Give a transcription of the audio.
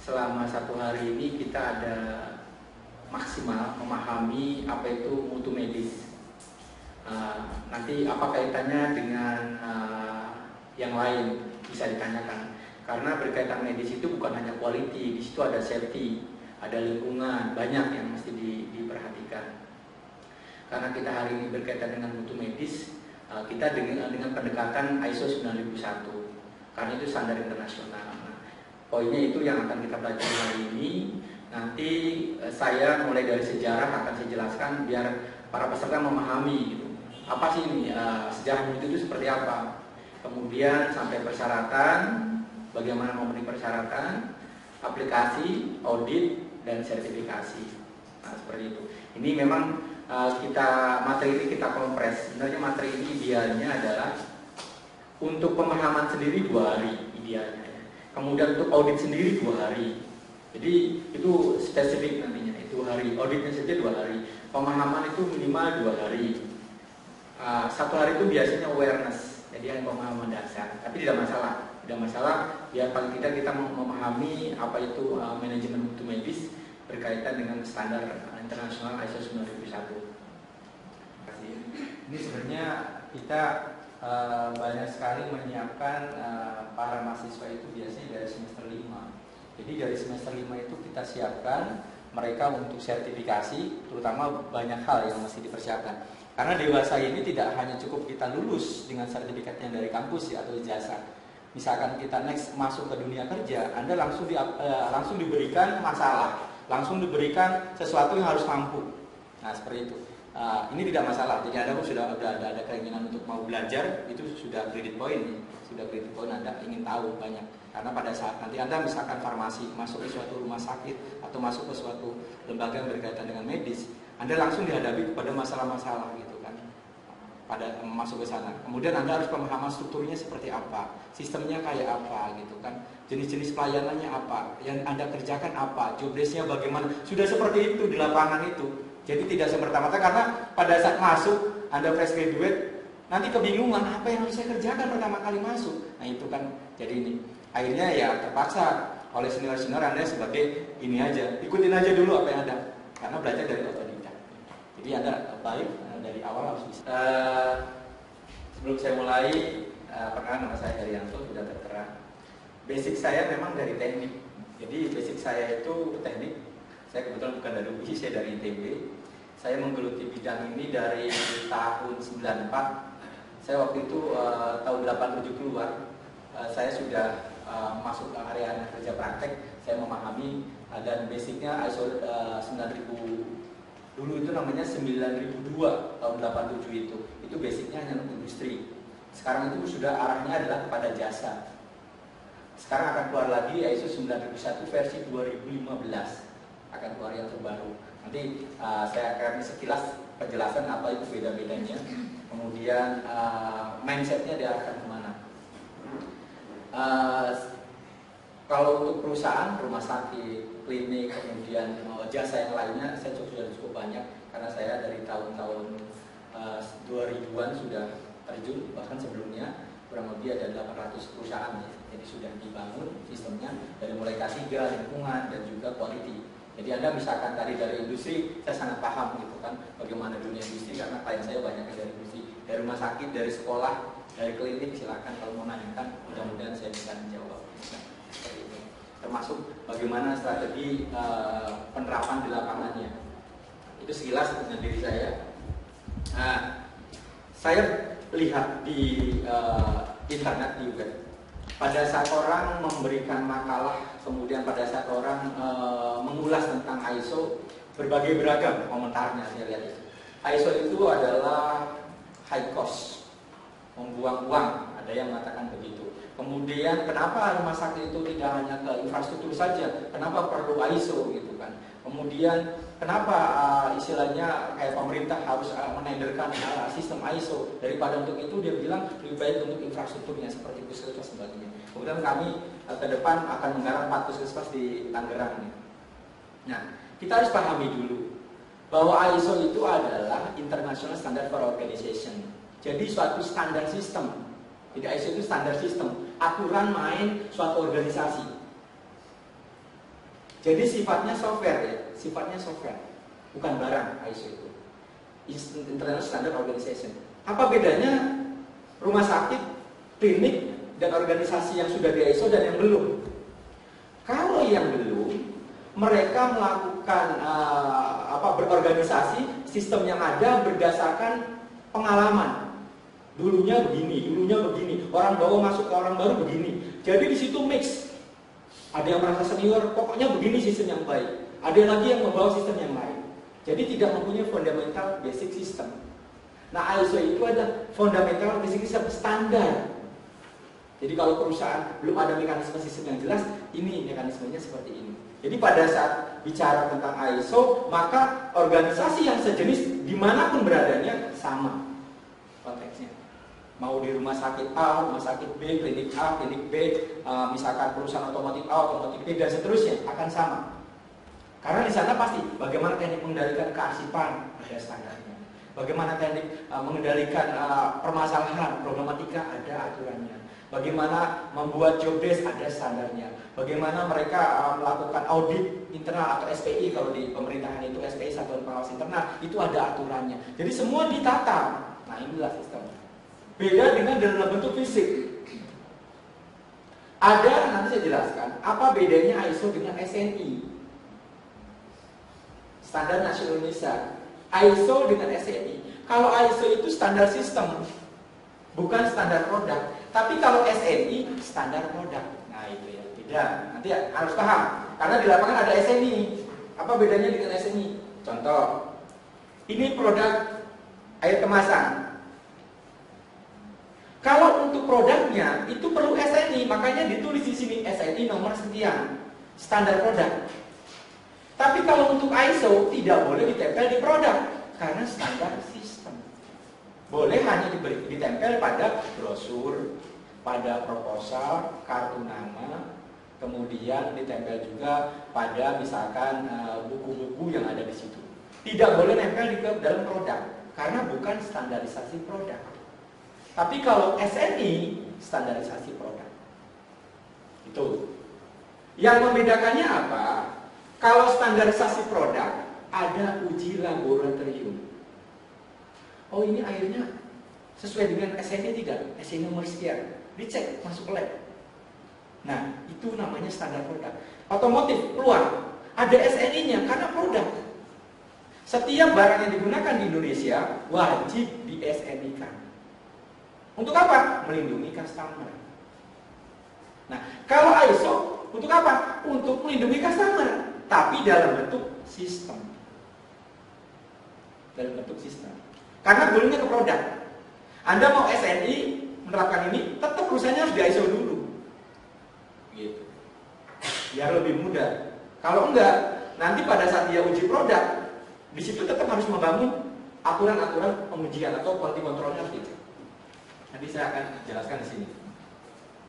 selama 1 hari ini kita ada maksimal memahami apa itu mutu medis. Nanti apa kaitannya dengan yang lain bisa ditanyakan. Karena berkaitan medis itu bukan hanya quality, di situ ada safety, ada lingkungan, banyak yang mesti diperhatikan. Karena kita hari ini berkaitan dengan mutu medis, kita dengan pendekatan ISO 9001, karena itu standar internasional. Nah, poinnya itu yang akan kita pelajari hari ini. Nanti saya mulai dari sejarah akan saya jelaskan biar para peserta memahami gitu. Apa sih ini sejarah mutu itu seperti apa? Kemudian sampai persyaratan, bagaimana memenuhi persyaratan, aplikasi, audit, dan sertifikasi. Nah, seperti itu. Ini memang materi ini kita kompres. Sebenarnya materi ini idealnya adalah untuk pemahaman sendiri 2 hari idealnya. Kemudian untuk audit sendiri 2 hari. Jadi itu spesifik nantinya, itu hari. Auditnya saja 2 hari. Pemahaman itu minimal 2 hari. 1 hari itu biasanya awareness, jadi yang pemahaman dasar. Tapi tidak masalah. Biar paling tidak kita memahami apa itu manajemen mutu medis berkaitan dengan standar internasional ISO 9001. Ini sebenarnya kita banyak sekali menyiapkan para mahasiswa itu biasanya dari semester 5. Jadi dari semester 5 itu kita siapkan mereka untuk sertifikasi, terutama banyak hal yang mesti dipersiapkan. Karena dewasa ini tidak hanya cukup kita lulus dengan sertifikatnya dari kampus ya, atau ijazah. Misalkan kita next masuk ke dunia kerja, Anda langsung diberikan masalah, langsung diberikan sesuatu yang harus mampu. Nah, seperti itu. Ini tidak masalah. Jadi Anda pun sudah ada keinginan untuk mau belajar, itu sudah credit point. Sudah credit point, Anda ingin tahu banyak. Karena pada saat nanti Anda misalkan farmasi, masuk ke suatu rumah sakit atau masuk ke suatu lembaga yang berkaitan dengan medis, Anda langsung dihadapi kepada masalah-masalah gitu kan. Pada masuk ke sana. Kemudian Anda harus pemahaman strukturnya seperti apa, sistemnya kayak apa gitu kan. Jenis-jenis pelayanannya apa, yang Anda kerjakan apa, job desk-nya bagaimana. Sudah seperti itu di lapangan itu. Jadi tidak semerta-merta, karena pada saat masuk Anda fresh graduate, nanti kebingungan apa yang harus saya kerjakan pertama kali masuk. Nah itu kan jadi ini. Akhirnya ya terpaksa oleh senior-senior Anda sebagai ini aja, ikutin aja dulu apa yang ada. Karena belajar dari otodidak. Jadi Anda baik dari awal harus bisa. Sebelum saya mulai, perkenalkan nama saya Herianto, sudah tertera. Basic saya memang dari teknik. Jadi basic saya itu teknik. Saya kebetulan bukan dari UI, saya dari ITB. Saya menggeluti bidang ini dari tahun 94. Saya waktu itu tahun 87 keluar. Saya sudah masuk ke area kerja praktek. Saya memahami dan basicnya ISO 9000. Dulu itu namanya 9002 tahun 87 itu. Itu basicnya hanya untuk industri. Sekarang itu sudah arahnya adalah kepada jasa. Sekarang akan keluar lagi ISO 9001 versi 2015. Akan keluar yang terbaru. Nanti saya akan sekilas penjelasan apa itu beda-bedanya. Kemudian mindsetnya diarahkan kemana. Kalau untuk perusahaan, rumah sakit, klinik, kemudian jasa yang lainnya, saya sudah cukup banyak. Karena saya dari tahun-tahun 2000-an sudah terjun, bahkan sebelumnya kurang lebih ada 800 perusahaan ya. Jadi sudah dibangun sistemnya dari mulai K3, lingkungan, dan juga quality. Jadi Anda misalkan tadi dari industri, saya sangat paham gitu kan bagaimana dunia industri, karena klien saya banyak dari industri, dari rumah sakit, dari sekolah, dari klinik. Silakan kalau mau nanyakan, mudah-mudahan saya bisa menjawab. Seperti itu. Termasuk bagaimana strategi penerapan di lapangannya. Itu sekilas dengan diri saya. Nah, saya lihat di internet di web. Pada saat orang memberikan makalah, kemudian pada saat orang mengulas tentang ISO, berbagai beragam komentarnya saya lihat itu. ISO itu adalah high cost, membuang uang, ada yang mengatakan begitu. Kemudian kenapa rumah sakit itu tidak hanya ke infrastruktur saja, kenapa perlu ISO gitu kan. Kemudian kenapa istilahnya kayak pemerintah harus menenderkan sistem ISO, daripada untuk itu dia bilang lebih baik untuk infrastrukturnya seperti puskesmas dan sebagainya. Kemudian kami ke depan akan menggarap 4 puskesmas di Tangerang. Nah, kita harus pahami dulu bahwa ISO itu adalah International Standard for Organization. Jadi suatu standar sistem. Jadi ISO itu standar sistem, aturan main suatu organisasi. Jadi sifatnya software ya, sifatnya software, bukan barang ISO itu. International Standard Organization. Apa bedanya rumah sakit, klinik, dan organisasi yang sudah di ISO dan yang belum? Kalau yang belum, mereka melakukan berorganisasi, sistem yang ada berdasarkan pengalaman. Dulunya begini, orang bawa masuk ke orang baru begini. Jadi di situ mix. Ada yang merasa senior, pokoknya begini sistem yang baik. Ada lagi yang membawa sistem yang lain. Jadi tidak mempunyai fundamental basic system. Nah, ISO itu adalah fundamental basic system standar. Jadi kalau perusahaan belum ada mekanisme sistem yang jelas, ini mekanismenya seperti ini. Jadi pada saat bicara tentang ISO, maka organisasi yang sejenis dimanapun beradanya sama konteksnya. Mau di rumah sakit A, rumah sakit B, klinik A, klinik B, misalkan perusahaan otomotif A, otomotif B, dan seterusnya akan sama. Karena di sana pasti bagaimana teknik mengendalikan kearsipan, ada standarnya. Bagaimana teknik mengendalikan permasalahan, problematika, ada aturannya. Bagaimana membuat job desk, ada standarnya. Bagaimana mereka melakukan audit internal atau SPI, kalau di pemerintahan itu SPI, Satuan Pengawas Internal, itu ada aturannya. Jadi semua ditata. Nah, inilah sistemnya. Beda dengan dalam bentuk fisik. Ada, nanti saya jelaskan, apa bedanya ISO dengan SNI. Standar Nasional Indonesia. ISO dengan SNI. Kalau ISO itu standar sistem, bukan standar produk. Tapi kalau SNI, standar produk. Nah itu ya, beda. Nanti harus paham. Karena di lapangan ada SNI. Apa bedanya dengan SNI? Contoh, ini produk air kemasan. Kalau untuk produknya itu perlu SNI, makanya ditulis di sini SNI nomor sekian, standar produk. Tapi kalau untuk ISO tidak boleh ditempel di produk karena standar sistem. Boleh hanya ditempel pada brosur, pada proposal, kartu nama, kemudian ditempel juga pada misalkan buku-buku yang ada di situ. Tidak boleh nempel di dalam produk karena bukan standarisasi produk. Tapi kalau SNI, standarisasi produk. Itu. Yang membedakannya apa? Kalau standarisasi produk, ada uji laboratorium. Oh, ini airnya sesuai dengan SNI tidak? SNI nomor sekian. Dicek, masuk ke lab. Nah, itu namanya standar produk. Otomotif, keluar. Ada SNI-nya, karena produk. Setiap barang yang digunakan di Indonesia, wajib di SNI-kan. Untuk apa? Melindungi customer. Nah, kalau ISO untuk apa? Untuk melindungi customer, tapi dalam bentuk sistem. Dalam bentuk sistem. Karena bolehnya ke produk. Anda mau SNI menerapkan ini, tetap perusahaannya harus di ISO dulu. Gitu. Biar lebih mudah. Kalau enggak, nanti pada saat dia uji produk, di situ tetap harus membangun aturan-aturan pengujian atau quality controlnya gitu. Nanti saya akan jelaskan di sini.